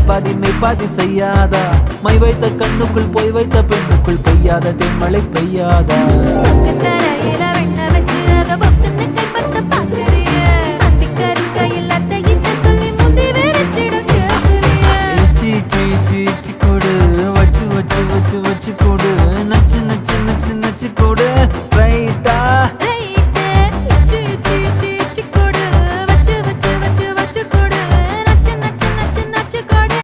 பாதி மெய்ப்பாதி செய்யாதா மை வைத்த கண்ணுக்குள் போய் வைத்த பெண்ணுக்குள் பெய்யாத தென்மழை பெய்யாதா கொடு வச்சு வச்சு வச்சு வச்சு கொடு